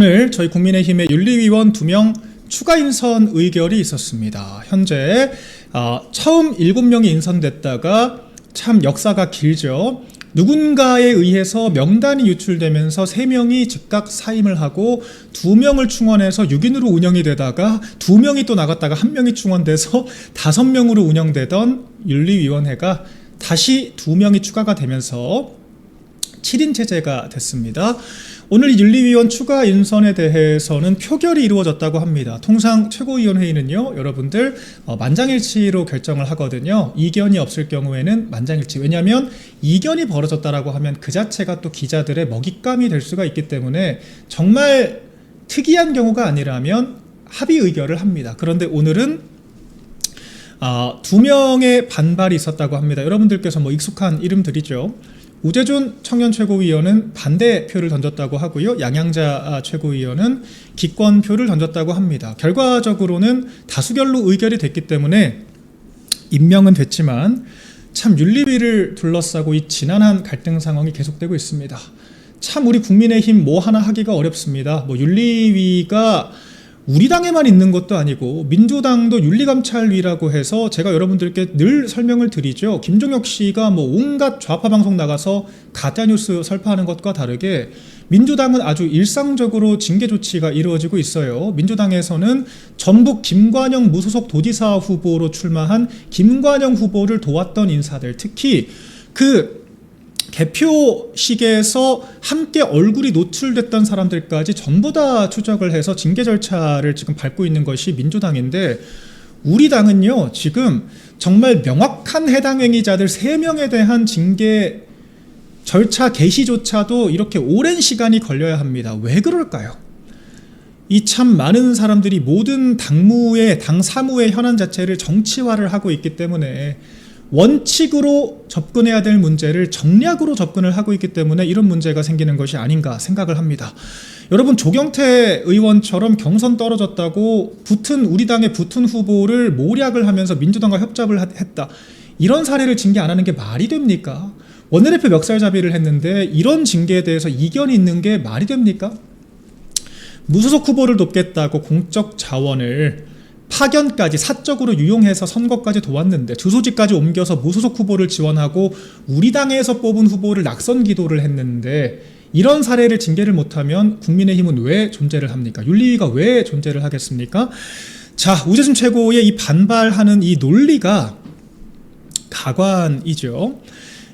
오늘 저희 국민의힘의 윤리위원 2명 추가 인선 의결이 있었습니다. 현재 처음 7명이 인선됐다가 참 역사가 길죠. 누군가에 의해서 명단이 유출되면서 3명이 즉각 사임을 하고 2명을 충원해서 6인으로 운영이 되다가 2명이 또 나갔다가 1명이 충원돼서 5명으로 운영되던 윤리위원회가 다시 2명이 추가가 되면서 7인 체제가 됐습니다. 오늘 이 윤리위원 추가 인선에 대해서는 표결이 이루어졌다고 합니다. 통상 최고위원회의는요, 여러분들 만장일치로 결정을 하거든요. 이견이 없을 경우에는 만장일치. 왜냐하면 이견이 벌어졌다라고 하면 그 자체가 또 기자들의 먹잇감이 될 수가 있기 때문에 정말 특이한 경우가 아니라면 합의 의결을 합니다. 그런데 오늘은 2명의 반발이 있었다고 합니다. 여러분들께서 익숙한 이름들이죠. 우재준 청년 최고위원은 반대표를 던졌다고 하고요. 양양자 최고위원은 기권표를 던졌다고 합니다. 결과적으로는 다수결로 의결이 됐기 때문에 임명은 됐지만 참 윤리위를 둘러싸고 이 지난한 갈등 상황이 계속되고 있습니다. 참 우리 국민의힘 뭐 하나 하기가 어렵습니다. 윤리위가 우리 당에만 있는 것도 아니고 민주당도 윤리감찰위라고 해서 제가 여러분들께 늘 설명을 드리죠. 김종혁 씨가 온갖 좌파 방송 나가서 가짜뉴스 설파하는 것과 다르게 민주당은 아주 일상적으로 징계 조치가 이루어지고 있어요. 민주당에서는 전북 김관영 무소속 도지사 후보로 출마한 김관영 후보를 도왔던 인사들, 특히 그 개표식에서 함께 얼굴이 노출됐던 사람들까지 전부 다 추적을 해서 징계 절차를 지금 밟고 있는 것이 민주당인데, 우리 당은요 지금 정말 명확한 해당 행위자들 3명에 대한 징계 절차 개시조차도 이렇게 오랜 시간이 걸려야 합니다. 왜 그럴까요? 이 참 많은 사람들이 모든 당무의 당 사무의 현안 자체를 정치화를 하고 있기 때문에 원칙으로 접근해야 될 문제를 정략으로 접근을 하고 있기 때문에 이런 문제가 생기는 것이 아닌가 생각을 합니다. 여러분, 조경태 의원처럼 경선 떨어졌다고 우리 당의 붙은 후보를 모략을 하면서 민주당과 협잡을 했다, 이런 사례를 징계 안 하는 게 말이 됩니까? 원내대표 멱살잡이를 했는데 이런 징계에 대해서 이견이 있는 게 말이 됩니까? 무소속 후보를 돕겠다고 공적 자원을 파견까지 사적으로 유용해서 선거까지 도왔는데 주소지까지 옮겨서 무소속 후보를 지원하고 우리 당에서 뽑은 후보를 낙선 기도를 했는데 이런 사례를 징계를 못하면 국민의힘은 왜 존재를 합니까? 윤리위가 왜 존재를 하겠습니까? 자, 우재준 최고의 이 반발하는 이 논리가 가관이죠.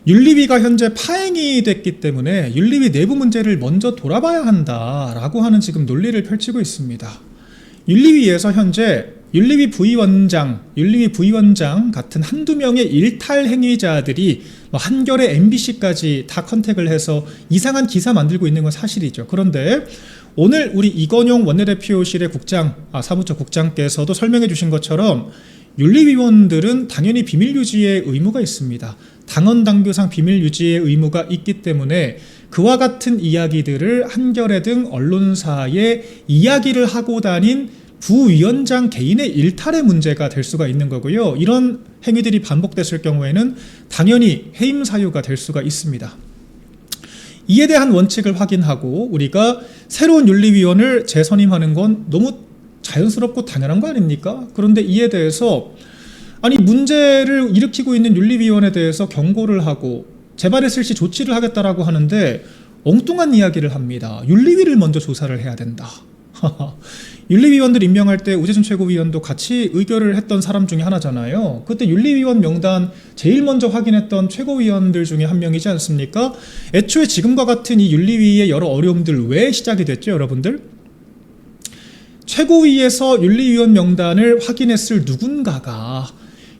윤리위가 현재 파행이 됐기 때문에 윤리위 내부 문제를 먼저 돌아봐야 한다라고 하는 지금 논리를 펼치고 있습니다. 윤리위에서 현재 윤리위 부위원장 같은 한두 명의 일탈 행위자들이 한겨레 MBC까지 다 컨택을 해서 이상한 기사 만들고 있는 건 사실이죠. 그런데 오늘 우리 이건용 원내대표실의 사무처 국장께서도 설명해 주신 것처럼 윤리위원들은 당연히 비밀 유지의 의무가 있습니다. 당헌 당규상 비밀 유지의 의무가 있기 때문에 그와 같은 이야기들을 한겨레 등 언론사에 이야기를 하고 다닌 부위원장 개인의 일탈의 문제가 될 수가 있는 거고요. 이런 행위들이 반복됐을 경우에는 당연히 해임 사유가 될 수가 있습니다. 이에 대한 원칙을 확인하고 우리가 새로운 윤리위원을 재선임하는 건 너무 자연스럽고 당연한 거 아닙니까? 그런데 이에 대해서 문제를 일으키고 있는 윤리위원에 대해서 경고를 하고 재발했을 시 조치를 하겠다라고 하는데 엉뚱한 이야기를 합니다. 윤리위를 먼저 조사를 해야 된다. 윤리위원들 임명할 때 우재준 최고위원도 같이 의결을 했던 사람 중에 하나잖아요. 그때 윤리위원 명단 제일 먼저 확인했던 최고위원들 중에 한 명이지 않습니까? 애초에 지금과 같은 이 윤리위의 여러 어려움들 왜 시작이 됐죠, 여러분들? 최고위에서 윤리위원 명단을 확인했을 누군가가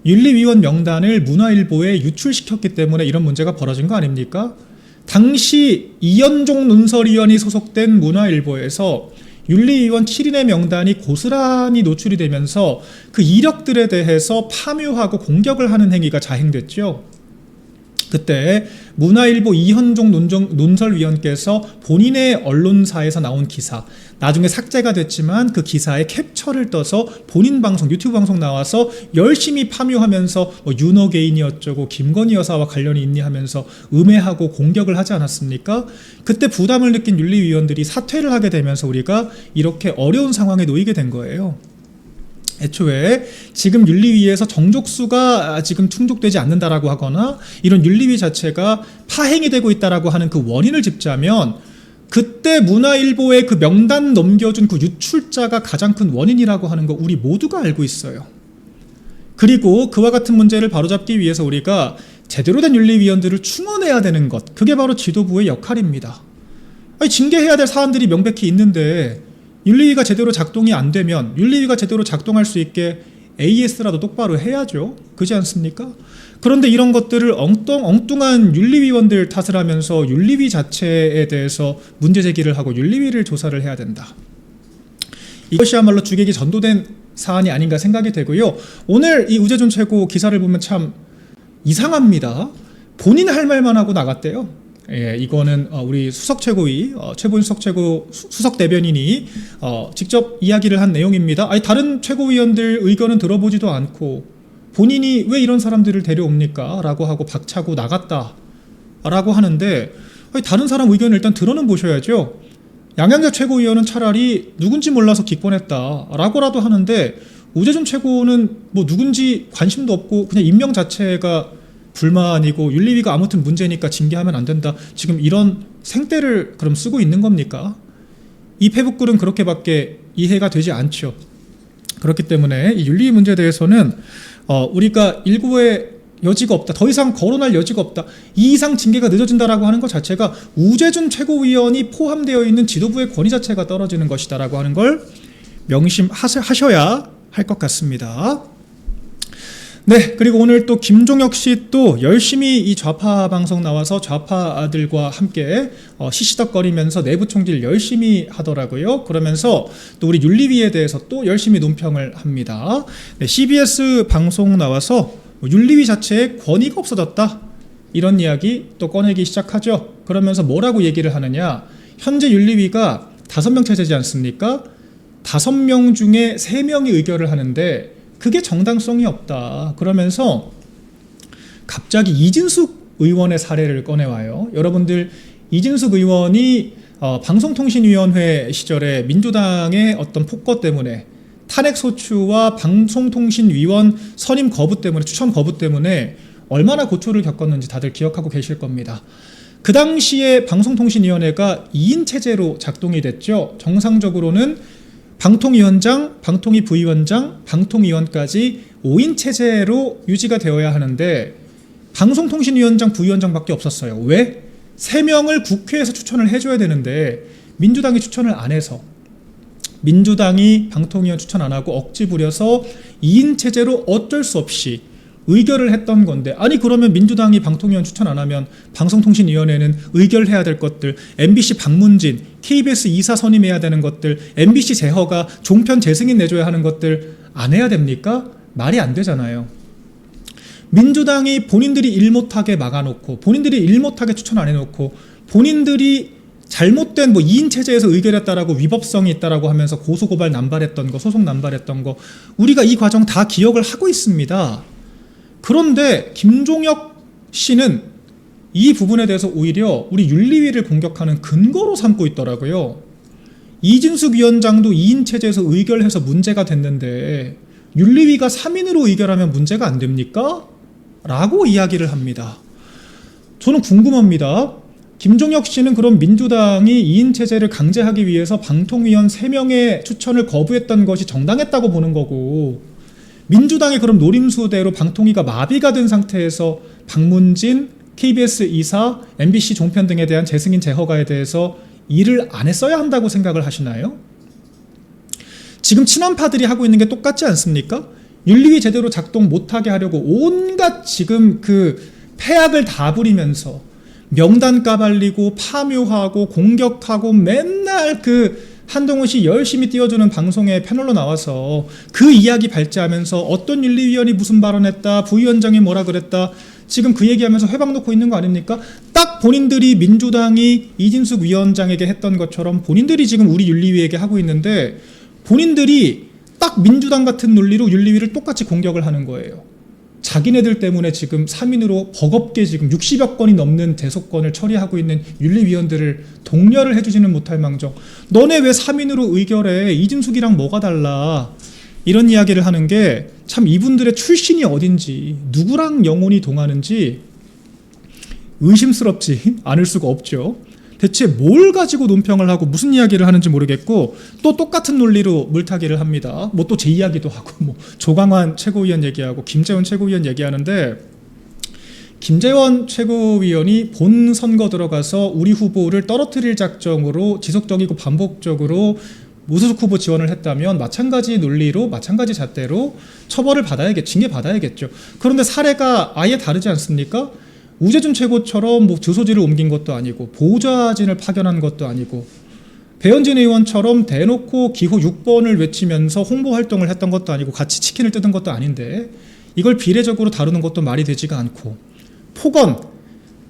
윤리위원 명단을 문화일보에 유출시켰기 때문에 이런 문제가 벌어진 거 아닙니까? 당시 이현종 논설위원이 소속된 문화일보에서 윤리위원 7인의 명단이 고스란히 노출이 되면서 그 이력들에 대해서 파묘하고 공격을 하는 행위가 자행됐죠. 그때 문화일보 이현종 논설위원께서 본인의 언론사에서 나온 기사, 나중에 삭제가 됐지만 그 기사에 캡처를 떠서 본인 방송, 유튜브 방송 나와서 열심히 파묘하면서 뭐 윤호개인이 어쩌고 김건희 여사와 관련이 있니 하면서 음해하고 공격을 하지 않았습니까? 그때 부담을 느낀 윤리위원들이 사퇴를 하게 되면서 우리가 이렇게 어려운 상황에 놓이게 된 거예요. 애초에 지금 윤리위에서 정족수가 지금 충족되지 않는다라고 하거나 이런 윤리위 자체가 파행이 되고 있다라고 하는 그 원인을 짚자면 그때 문화일보에 그 명단 넘겨준 그 유출자가 가장 큰 원인이라고 하는 거 우리 모두가 알고 있어요. 그리고 그와 같은 문제를 바로잡기 위해서 우리가 제대로 된 윤리위원들을 충원해야 되는 것, 그게 바로 지도부의 역할입니다. 아니, 징계해야 될 사안들이 명백히 있는데 윤리위가 제대로 작동이 안 되면 윤리위가 제대로 작동할 수 있게 AS라도 똑바로 해야죠. 그렇지 않습니까? 그런데 이런 것들을 엉뚱한 윤리위원들 탓을 하면서 윤리위 자체에 대해서 문제 제기를 하고 윤리위를 조사를 해야 된다. 이것이야말로 주객이 전도된 사안이 아닌가 생각이 되고요. 오늘 이 우재준 최고 기사를 보면 참 이상합니다. 본인 할 말만 하고 나갔대요. 예, 이거는 우리 수석 최고위, 최고인 수석 대변인이 직접 이야기를 한 내용입니다. 아니, 다른 최고위원들 의견은 들어보지도 않고 본인이 왜 이런 사람들을 데려옵니까? 라고 하고 박차고 나갔다 라고 하는데, 아니, 다른 사람 의견을 일단 들어는 보셔야죠. 양양자 최고위원은 차라리 누군지 몰라서 기권했다 라고라도 하는데, 우재준 최고는 뭐 누군지 관심도 없고 그냥 임명 자체가 불만이고 윤리위가 아무튼 문제니까 징계하면 안 된다. 지금 이런 생떼를 그럼 쓰고 있는 겁니까? 이 페북글은 그렇게밖에 이해가 되지 않죠. 그렇기 때문에 이 윤리위 문제에 대해서는 우리가 일부의 여지가 없다. 더 이상 거론할 여지가 없다. 이 이상 징계가 늦어진다라고 하는 것 자체가 우재준 최고위원이 포함되어 있는 지도부의 권위 자체가 떨어지는 것이다라고 하는 걸 명심하셔야 할 것 같습니다. 네, 그리고 오늘 또 김종혁 씨 또 열심히 이 좌파 방송 나와서 좌파들과 함께 시시덕거리면서 내부 총질 열심히 하더라고요. 그러면서 또 우리 윤리위에 대해서 또 열심히 논평을 합니다. 네, CBS 방송 나와서 윤리위 자체에 권위가 없어졌다, 이런 이야기 또 꺼내기 시작하죠. 그러면서 뭐라고 얘기를 하느냐, 현재 윤리위가 5명 체제지 않습니까? 5명 중에 3명이 의결을 하는데 그게 정당성이 없다. 그러면서 갑자기 이진숙 의원의 사례를 꺼내와요. 여러분들, 이진숙 의원이 방송통신위원회 시절에 민주당의 어떤 폭거 때문에 탄핵소추와 방송통신위원 선임 거부 때문에, 추천 거부 때문에 얼마나 고초를 겪었는지 다들 기억하고 계실 겁니다. 그 당시에 방송통신위원회가 2인 체제로 작동이 됐죠. 정상적으로는 방통위원장, 방통위 부위원장, 방통위원까지 5인 체제로 유지가 되어야 하는데 방송통신위원장, 부위원장밖에 없었어요. 왜? 3명을 국회에서 추천을 해줘야 되는데 민주당이 추천을 안 해서, 민주당이 방통위원 추천 안 하고 억지 부려서 2인 체제로 어쩔 수 없이 의결을 했던 건데, 아니 그러면 민주당이 방통위원 추천 안 하면 방송통신위원회는 의결해야 될 것들, MBC 박문진, KBS 이사 선임해야 되는 것들, MBC 재허가 종편 재승인 내줘야 하는 것들 안 해야 됩니까? 말이 안 되잖아요. 민주당이 본인들이 일 못하게 막아놓고, 본인들이 일 못하게 추천 안 해놓고, 본인들이 잘못된 2인 체제에서 의결했다라고 위법성이 있다라고 하면서 고소고발 남발했던 거, 소송 남발했던 거, 우리가 이 과정 다 기억을 하고 있습니다. 그런데 김종혁 씨는 이 부분에 대해서 오히려 우리 윤리위를 공격하는 근거로 삼고 있더라고요. 이진숙 위원장도 2인 체제에서 의결해서 문제가 됐는데 윤리위가 3인으로 의결하면 문제가 안 됩니까? 라고 이야기를 합니다. 저는 궁금합니다. 김종혁 씨는 그럼 민주당이 2인 체제를 강제하기 위해서 방통위원 3명의 추천을 거부했던 것이 정당했다고 보는 거고, 민주당이 그럼 노림수대로 방통위가 마비가 된 상태에서 박문진, KBS 이사, MBC 종편 등에 대한 재승인 재허가에 대해서 일을 안 했어야 한다고 생각을 하시나요? 지금 친원파들이 하고 있는 게 똑같지 않습니까? 윤리위 제대로 작동 못하게 하려고 온갖 지금 그 폐악을 다 부리면서 명단 까발리고 파묘하고 공격하고 맨날 그 한동훈 씨 열심히 띄워주는 방송에 패널로 나와서 그 이야기 발제하면서 어떤 윤리위원이 무슨 발언했다, 부위원장이 뭐라 그랬다, 지금 그 얘기하면서 회방 놓고 있는 거 아닙니까? 딱 본인들이 민주당이 이진숙 위원장에게 했던 것처럼 본인들이 지금 우리 윤리위에게 하고 있는데 본인들이 딱 민주당 같은 논리로 윤리위를 똑같이 공격을 하는 거예요. 자기네들 때문에 지금 3인으로 버겁게 지금 60여 건이 넘는 대소건을 처리하고 있는 윤리위원들을 독려를 해주지는 못할 망정 너네 왜 3인으로 의결해? 이진숙이랑 뭐가 달라? 이런 이야기를 하는 게 참 이분들의 출신이 어딘지 누구랑 영혼이 동하는지 의심스럽지 않을 수가 없죠. 대체 뭘 가지고 논평을 하고 무슨 이야기를 하는지 모르겠고 또 똑같은 논리로 물타기를 합니다. 뭐 또 제 이야기도 하고 뭐 조광환 최고위원 얘기하고 김재원 최고위원 얘기하는데 김재원 최고위원이 본 선거 들어가서 우리 후보를 떨어뜨릴 작정으로 지속적이고 반복적으로 무소속 후보 지원을 했다면 마찬가지 논리로 마찬가지 잣대로 처벌을 징계 받아야겠죠. 그런데 사례가 아예 다르지 않습니까? 우재준 최고처럼 뭐 주소지를 옮긴 것도 아니고 보좌진을 파견한 것도 아니고 배현진 의원처럼 대놓고 기호 6번을 외치면서 홍보 활동을 했던 것도 아니고 같이 치킨을 뜯은 것도 아닌데 이걸 비례적으로 다루는 것도 말이 되지가 않고 폭언,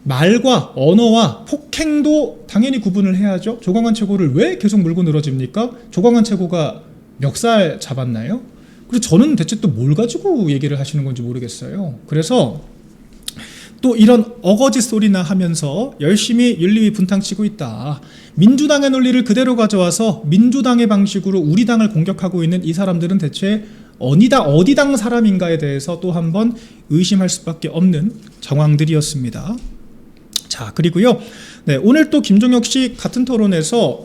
말과 언어와 폭행도 당연히 구분을 해야죠. 조광환 최고를 왜 계속 물고 늘어집니까? 조광환 최고가 멱살 잡았나요? 그리고 저는 대체 또 뭘 가지고 얘기를 하시는 건지 모르겠어요. 그래서 또 이런 어거지 소리나 하면서 열심히 윤리위 분탕치고 있다. 민주당의 논리를 그대로 가져와서 민주당의 방식으로 우리 당을 공격하고 있는 이 사람들은 대체 어디 당 사람인가에 대해서 또 한번 의심할 수밖에 없는 정황들이었습니다. 자, 그리고요. 네, 오늘 또 김종혁 씨 같은 토론에서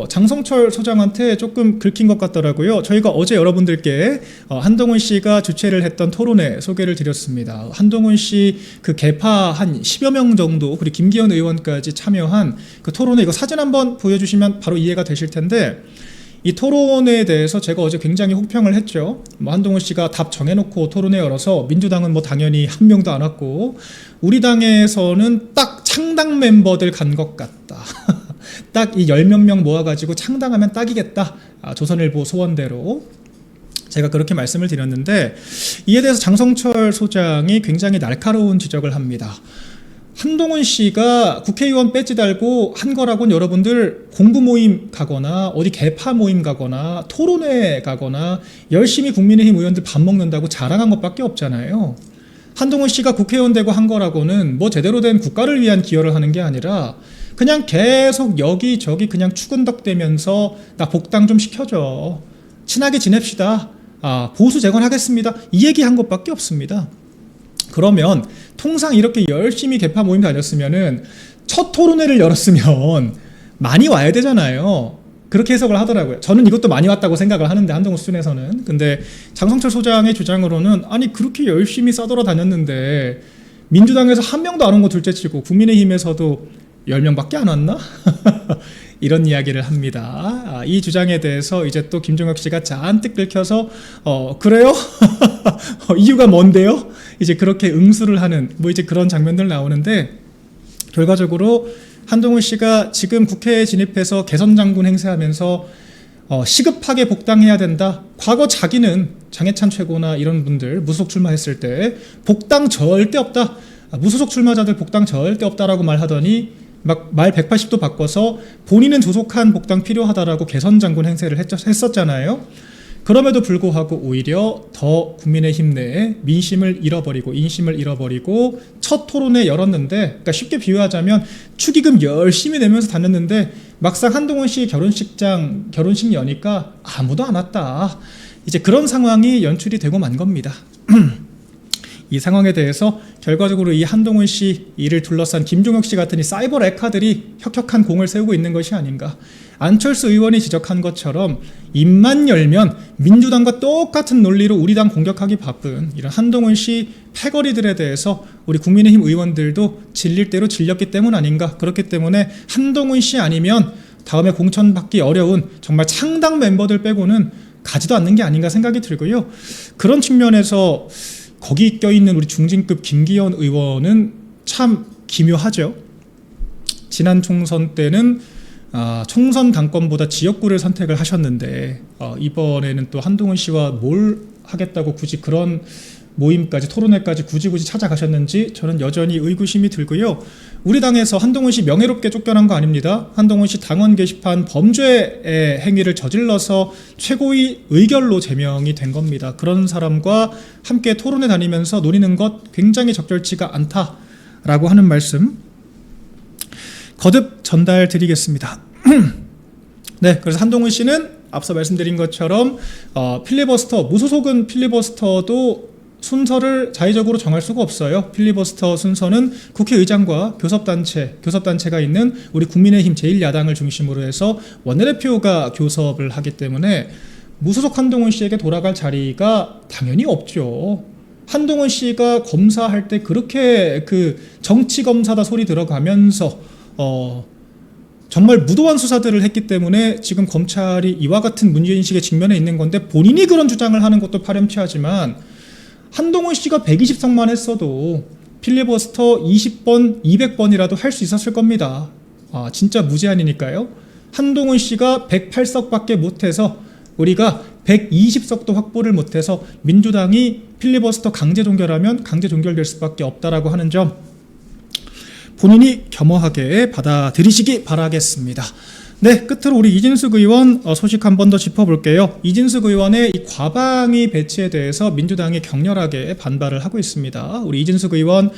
장성철 소장한테 조금 긁힌 것 같더라고요. 저희가 어제 여러분들께 한동훈 씨가 주최를 했던 토론회 소개를 드렸습니다. 한동훈 씨 그 개파 한 10여 명 정도 그리고 김기현 의원까지 참여한 그 토론회 이거 사진 한번 보여주시면 바로 이해가 되실 텐데 이 토론에 대해서 제가 어제 굉장히 혹평을 했죠. 뭐 한동훈 씨가 답 정해놓고 토론회 열어서 민주당은 뭐 당연히 한 명도 안 왔고 우리 당에서는 딱 창당 멤버들 간 것 같다. 딱 이 10몇 명 모아가지고 창당하면 딱이겠다. 조선일보 소원대로. 제가 그렇게 말씀을 드렸는데 이에 대해서 장성철 소장이 굉장히 날카로운 지적을 합니다. 한동훈 씨가 국회의원 배지 달고 한 거라고는 여러분들 공부 모임 가거나 어디 개파 모임 가거나 토론회 가거나 열심히 국민의힘 의원들 밥 먹는다고 자랑한 것밖에 없잖아요. 한동훈 씨가 국회의원 되고 한 거라고는 뭐 제대로 된 국가를 위한 기여를 하는 게 아니라 그냥 계속 여기저기 그냥 추근덕대면서 나 복당 좀 시켜줘. 친하게 지냅시다. 보수 재건하겠습니다. 이 얘기한 것밖에 없습니다. 그러면 통상 이렇게 열심히 개파 모임 다녔으면은 첫 토론회를 열었으면 많이 와야 되잖아요. 그렇게 해석을 하더라고요. 저는 이것도 많이 왔다고 생각을 하는데 한동훈 수준에서는. 근데 장성철 소장의 주장으로는 아니 그렇게 열심히 싸돌아 다녔는데 민주당에서 한 명도 안 온 거 둘째치고 국민의힘에서도 10명밖에 안 왔나? 이런 이야기를 합니다. 이 주장에 대해서 이제 또 김종혁 씨가 잔뜩 긁혀서 그래요? 이유가 뭔데요? 이제 그렇게 응수를 하는 뭐 이제 그런 장면들 나오는데 결과적으로 한동훈 씨가 지금 국회에 진입해서 개선 장군 행세하면서 시급하게 복당해야 된다. 과거 자기는 장해찬 최고나 이런 분들 무소속 출마했을 때 복당 절대 없다. 무소속 출마자들 복당 절대 없다라고 말하더니 막 말 180도 바꿔서 본인은 조속한 복당 필요하다라고 개선 장군 행세를 했었잖아요. 그럼에도 불구하고 오히려 더 국민의힘 내에 민심을 잃어버리고 인심을 잃어버리고 첫 토론회 열었는데 그러니까 쉽게 비유하자면 축의금 열심히 내면서 다녔는데 막상 한동훈 씨 결혼식 여니까 아무도 안 왔다. 이제 그런 상황이 연출이 되고 만 겁니다. 이 상황에 대해서 결과적으로 이 한동훈 씨 이를 둘러싼 김종혁 씨 같은 이 사이버 레카들이 혁혁한 공을 세우고 있는 것이 아닌가. 안철수 의원이 지적한 것처럼 입만 열면 민주당과 똑같은 논리로 우리 당 공격하기 바쁜 이런 한동훈 씨 패거리들에 대해서 우리 국민의힘 의원들도 질릴 대로 질렸기 때문 아닌가. 그렇기 때문에 한동훈 씨 아니면 다음에 공천받기 어려운 정말 창당 멤버들 빼고는 가지도 않는 게 아닌가 생각이 들고요. 그런 측면에서 거기 껴있는 우리 중진급 김기현 의원은 참 기묘하죠. 지난 총선 때는 총선 당권보다 지역구를 선택을 하셨는데 이번에는 또 한동훈 씨와 뭘 하겠다고 굳이 그런 모임까지 토론회까지 굳이 찾아가셨는지 저는 여전히 의구심이 들고요. 우리 당에서 한동훈 씨 명예롭게 쫓겨난 거 아닙니다. 한동훈 씨 당원 게시판 범죄의 행위를 저질러서 최고위 의결로 제명이 된 겁니다. 그런 사람과 함께 토론회 다니면서 노리는 것 굉장히 적절치가 않다라고 하는 말씀 거듭 전달 드리겠습니다. 네, 그래서 한동훈 씨는 앞서 말씀드린 것처럼 필리버스터, 무소속은 필리버스터도 순서를 자의적으로 정할 수가 없어요. 필리버스터 순서는 국회의장과 교섭단체가 있는 우리 국민의힘 제1야당을 중심으로 해서 원내대표가 교섭을 하기 때문에 무소속 한동훈 씨에게 돌아갈 자리가 당연히 없죠. 한동훈 씨가 검사할 때 그렇게 그 정치검사다 소리 들어가면서 정말 무도한 수사들을 했기 때문에 지금 검찰이 이와 같은 문제인식에 직면해 있는 건데, 본인이 그런 주장을 하는 것도 파렴치하지만 한동훈 씨가 120석만 했어도 필리버스터 20번, 200번이라도 할 수 있었을 겁니다. 진짜 무제한이니까요. 한동훈 씨가 108석밖에 못해서 우리가 120석도 확보를 못해서 민주당이 필리버스터 강제 종결하면 강제 종결될 수밖에 없다라고 하는 점 본인이 겸허하게 받아들이시기 바라겠습니다. 네, 끝으로 우리 이진숙 의원 소식 한 번 더 짚어볼게요. 이진숙 의원의 이 과방위 배치에 대해서 민주당이 격렬하게 반발을 하고 있습니다. 우리 이진숙 의원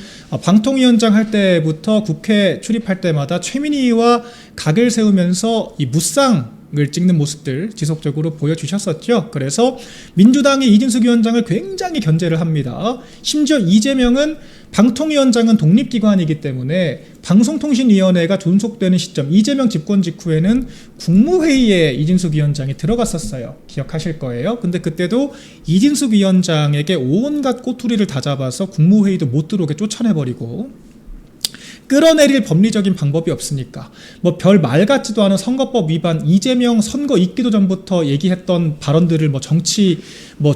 방통위원장 할 때부터 국회 출입할 때마다 최민희와 각을 세우면서 이 무쌍을 찍는 모습들 지속적으로 보여주셨었죠. 그래서 민주당이 이진숙 위원장을 굉장히 견제를 합니다. 심지어 이재명은 방통위원장은 독립기관이기 때문에 방송통신위원회가 존속되는 시점, 이재명 집권 직후에는 국무회의에 이진숙 위원장이 들어갔었어요. 기억하실 거예요. 근데 그때도 이진숙 위원장에게 온갖 꼬투리를 다 잡아서 국무회의도 못 들어오게 쫓아내버리고, 끌어내릴 법리적인 방법이 없으니까 뭐 별 말 같지도 않은 선거법 위반, 이재명 선거 있기도 전부터 얘기했던 발언들을 뭐 정치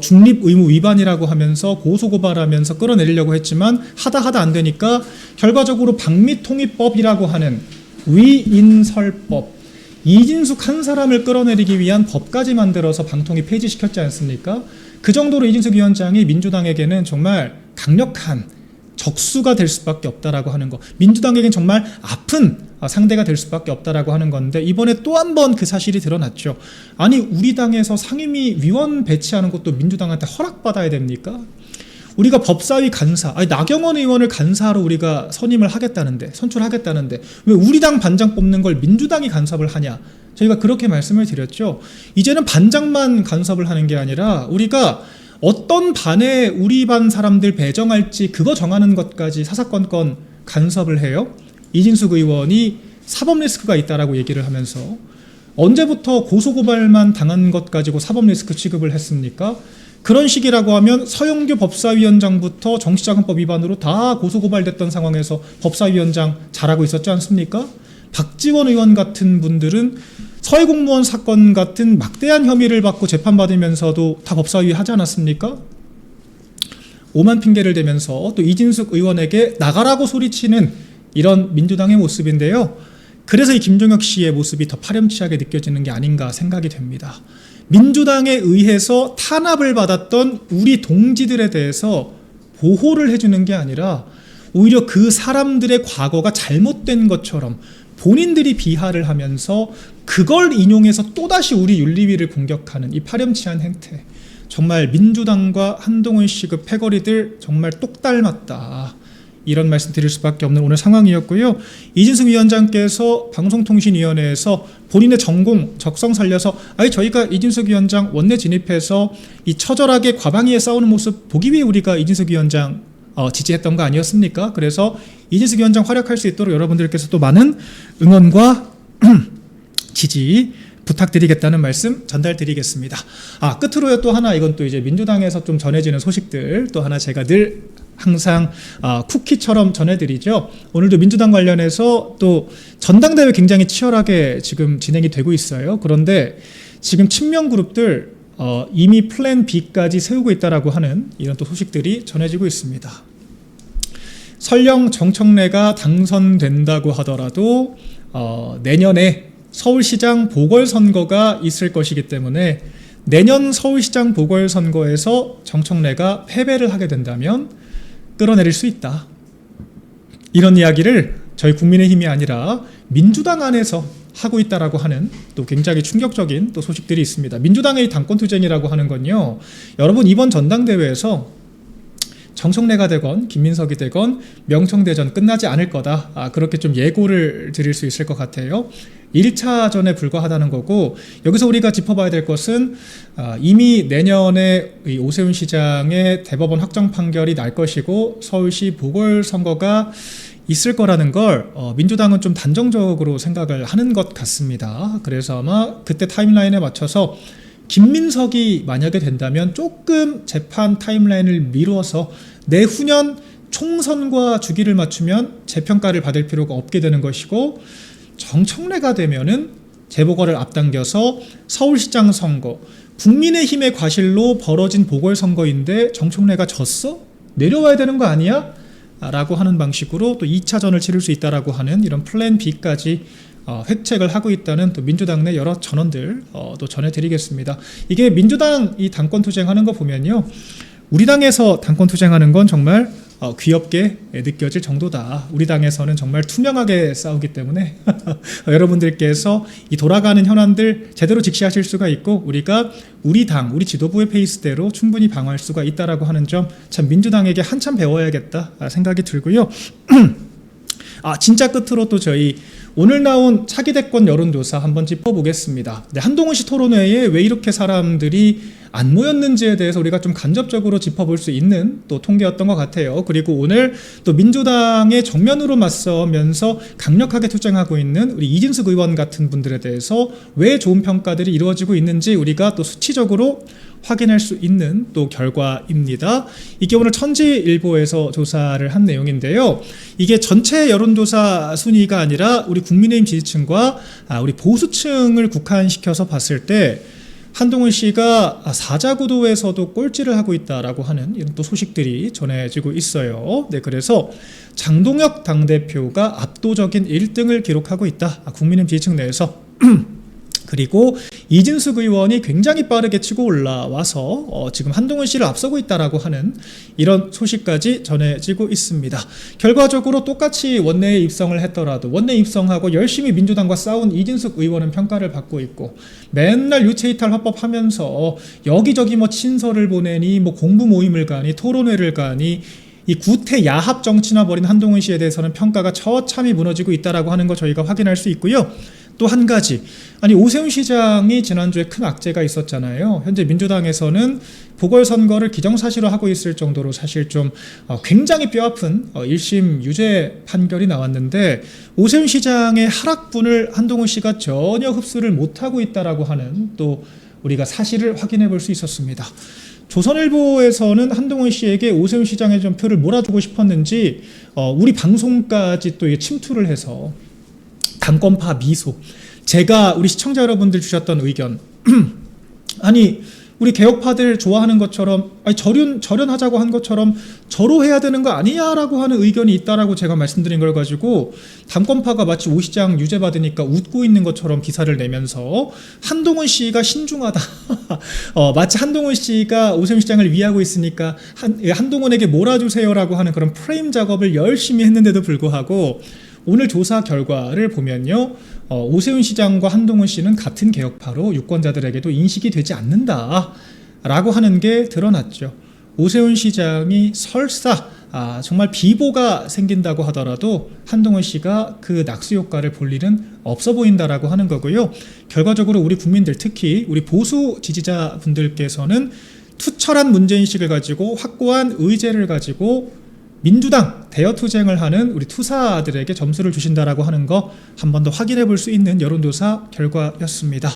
중립 의무 위반이라고 하면서 고소고발하면서 끌어내리려고 했지만 하다 안 되니까 결과적으로 방미통일법이라고 하는 위인설법, 이진숙 한 사람을 끌어내리기 위한 법까지 만들어서 방통위 폐지시켰지 않습니까? 그 정도로 이진숙 위원장이 민주당에게는 정말 강력한 적수가 될 수밖에 없다라고 하는 거, 민주당에겐 정말 아픈 상대가 될 수밖에 없다라고 하는 건데, 이번에 또 한 번 그 사실이 드러났죠. 아니, 우리 당에서 상임위 위원 배치하는 것도 민주당한테 허락받아야 됩니까? 우리가 법사위 간사, 나경원 의원을 간사로 우리가 선출하겠다는데 왜 우리 당 반장 뽑는 걸 민주당이 간섭을 하냐? 저희가 그렇게 말씀을 드렸죠. 이제는 반장만 간섭을 하는 게 아니라 우리가 어떤 반에 우리 반 사람들 배정할지 그거 정하는 것까지 사사건건 간섭을 해요. 이진숙 의원이 사법 리스크가 있다라고 얘기를 하면서 언제부터 고소고발만 당한 것 가지고 사법 리스크 취급을 했습니까? 그런 식이라고 하면 서영교 법사위원장부터 정치자금법 위반으로 다 고소고발됐던 상황에서 법사위원장 잘하고 있었지 않습니까? 박지원 의원 같은 분들은 서해공무원 사건 같은 막대한 혐의를 받고 재판받으면서도 다 법사위 하지 않았습니까? 오만 핑계를 대면서 또 이진숙 의원에게 나가라고 소리치는 이런 민주당의 모습인데요. 그래서 이 김종혁 씨의 모습이 더 파렴치하게 느껴지는 게 아닌가 생각이 됩니다. 민주당에 의해서 탄압을 받았던 우리 동지들에 대해서 보호를 해주는 게 아니라 오히려 그 사람들의 과거가 잘못된 것처럼 본인들이 비하를 하면서 그걸 인용해서 또다시 우리 윤리위를 공격하는 이 파렴치한 행태, 정말 민주당과 한동훈 씨급 패거리들 정말 똑 닮았다, 이런 말씀 드릴 수밖에 없는 오늘 상황이었고요. 이진숙 위원장께서 방송통신위원회에서 본인의 전공, 적성 살려서 저희가 이진숙 위원장 원내 진입해서 이 처절하게 과방위에 싸우는 모습 보기 위해 우리가 이진숙 위원장 지지했던 거 아니었습니까? 그래서 이진숙 위원장 활약할 수 있도록 여러분들께서 또 많은 응원과 지지 부탁드리겠다는 말씀 전달드리겠습니다. 끝으로요, 또 하나, 이건 또 이제 민주당에서 좀 전해지는 소식들 또 하나 제가 늘 항상 쿠키처럼 전해드리죠. 오늘도 민주당 관련해서 또 전당대회 굉장히 치열하게 지금 진행이 되고 있어요. 그런데 지금 친명 그룹들 이미 플랜 B까지 세우고 있다라고 하는 이런 또 소식들이 전해지고 있습니다. 설령 정청래가 당선된다고 하더라도 내년에 서울시장 보궐선거가 있을 것이기 때문에 내년 서울시장 보궐선거에서 정청래가 패배를 하게 된다면 끌어내릴 수 있다. 이런 이야기를 저희 국민의힘이 아니라 민주당 안에서 하고 있다라고 하는 또 굉장히 충격적인 또 소식들이 있습니다. 민주당의 당권투쟁이라고 하는 건요, 여러분 이번 전당대회에서 정청래가 되건 김민석이 되건 명청대전 끝나지 않을 거다. 그렇게 좀 예고를 드릴 수 있을 것 같아요. 1차전에 불과하다는 거고, 여기서 우리가 짚어봐야 될 것은 이미 내년에 이 오세훈 시장의 대법원 확정 판결이 날 것이고 서울시 보궐선거가 있을 거라는 걸 민주당은 좀 단정적으로 생각을 하는 것 같습니다. 그래서 아마 그때 타임라인에 맞춰서 김민석이 만약에 된다면 조금 재판 타임라인을 미루어서 내후년 총선과 주기를 맞추면 재평가를 받을 필요가 없게 되는 것이고, 정청래가 되면은 재보궐을 앞당겨서 서울시장 선거, 국민의힘의 과실로 벌어진 보궐선거인데 정청래가 졌어? 내려와야 되는 거 아니야? 라고 하는 방식으로 또 2차전을 치를 수 있다라고 하는 이런 플랜 B까지 획책을 하고 있다는 또 민주당 내 여러 전언들 또 전해드리겠습니다. 이게 민주당 이 당권 투쟁하는 거 보면요, 우리 당에서 당권 투쟁하는 건 정말 귀엽게 느껴질 정도다. 우리 당에서는 정말 투명하게 싸우기 때문에 여러분들께서 이 돌아가는 현안들 제대로 직시하실 수가 있고, 우리가 우리 당, 우리 지도부의 페이스대로 충분히 방어할 수가 있다라고 하는 점, 참 민주당에게 한참 배워야겠다 생각이 들고요. 진짜 끝으로 또 저희 오늘 나온 차기 대권 여론조사 한번 짚어보겠습니다. 네, 한동훈 씨 토론회에 왜 이렇게 사람들이 안 모였는지에 대해서 우리가 좀 간접적으로 짚어볼 수 있는 또 통계였던 것 같아요. 그리고 오늘 또 민주당의 정면으로 맞서면서 강력하게 투쟁하고 있는 우리 이진숙 의원 같은 분들에 대해서 왜 좋은 평가들이 이루어지고 있는지 우리가 또 수치적으로 확인할 수 있는 또 결과입니다. 이게 오늘 천지일보에서 조사를 한 내용인데요. 이게 전체 여론조사 순위가 아니라 우리 국민의힘 지지층과 우리 보수층을 국한시켜서 봤을 때 한동훈 씨가 사자구도에서도 꼴찌를 하고 있다라고 하는 이런 또 소식들이 전해지고 있어요. 네, 그래서 장동혁 당대표가 압도적인 1등을 기록하고 있다. 국민의힘 지지층 내에서. 그리고 이진숙 의원이 굉장히 빠르게 치고 올라와서 지금 한동훈 씨를 앞서고 있다라고 하는 이런 소식까지 전해지고 있습니다. 결과적으로 똑같이 원내에 입성을 했더라도 원내 입성하고 열심히 민주당과 싸운 이진숙 의원은 평가를 받고 있고, 맨날 유체이탈 화법하면서 여기저기 뭐 친서를 보내니 뭐 공부 모임을 가니 토론회를 가니 이 구태 야합 정치나 벌인 한동훈 씨에 대해서는 평가가 처참히 무너지고 있다라고 하는 거 저희가 확인할 수 있고요. 또 한 가지, 오세훈 시장이 지난주에 큰 악재가 있었잖아요. 현재 민주당에서는 보궐선거를 기정사실로 하고 있을 정도로 사실 좀 굉장히 뼈아픈 1심 유죄 판결이 나왔는데, 오세훈 시장의 하락분을 한동훈 씨가 전혀 흡수를 못하고 있다라고 하는 또 우리가 사실을 확인해 볼 수 있었습니다. 조선일보에서는 한동훈 씨에게 오세훈 시장의 좀 표를 몰아주고 싶었는지 우리 방송까지 또 침투를 해서 당권파 미소, 제가 우리 시청자 여러분들 주셨던 의견 우리 개혁파들 좋아하는 것처럼 절연하자고 한 것처럼 저로 해야 되는 거 아니냐라고 하는 의견이 있다라고 제가 말씀드린 걸 가지고 당권파가 마치 오 시장 유죄 받으니까 웃고 있는 것처럼 기사를 내면서 한동훈 씨가 신중하다 마치 한동훈 씨가 오세훈 시장을 위하고 있으니까 한동훈에게 몰아주세요라고 하는 그런 프레임 작업을 열심히 했는데도 불구하고 오늘 조사 결과를 보면요, 오세훈 시장과 한동훈 씨는 같은 개혁파로 유권자들에게도 인식이 되지 않는다라고 하는 게 드러났죠. 오세훈 시장이 설사 정말 비보가 생긴다고 하더라도 한동훈 씨가 그 낙수 효과를 볼 일은 없어 보인다라고 하는 거고요. 결과적으로 우리 국민들, 특히 우리 보수 지지자분들께서는 투철한 문제인식을 가지고 확고한 의제를 가지고 민주당 대여투쟁을 하는 우리 투사들에게 점수를 주신다라고 하는 거 한 번 더 확인해 볼 수 있는 여론조사 결과였습니다.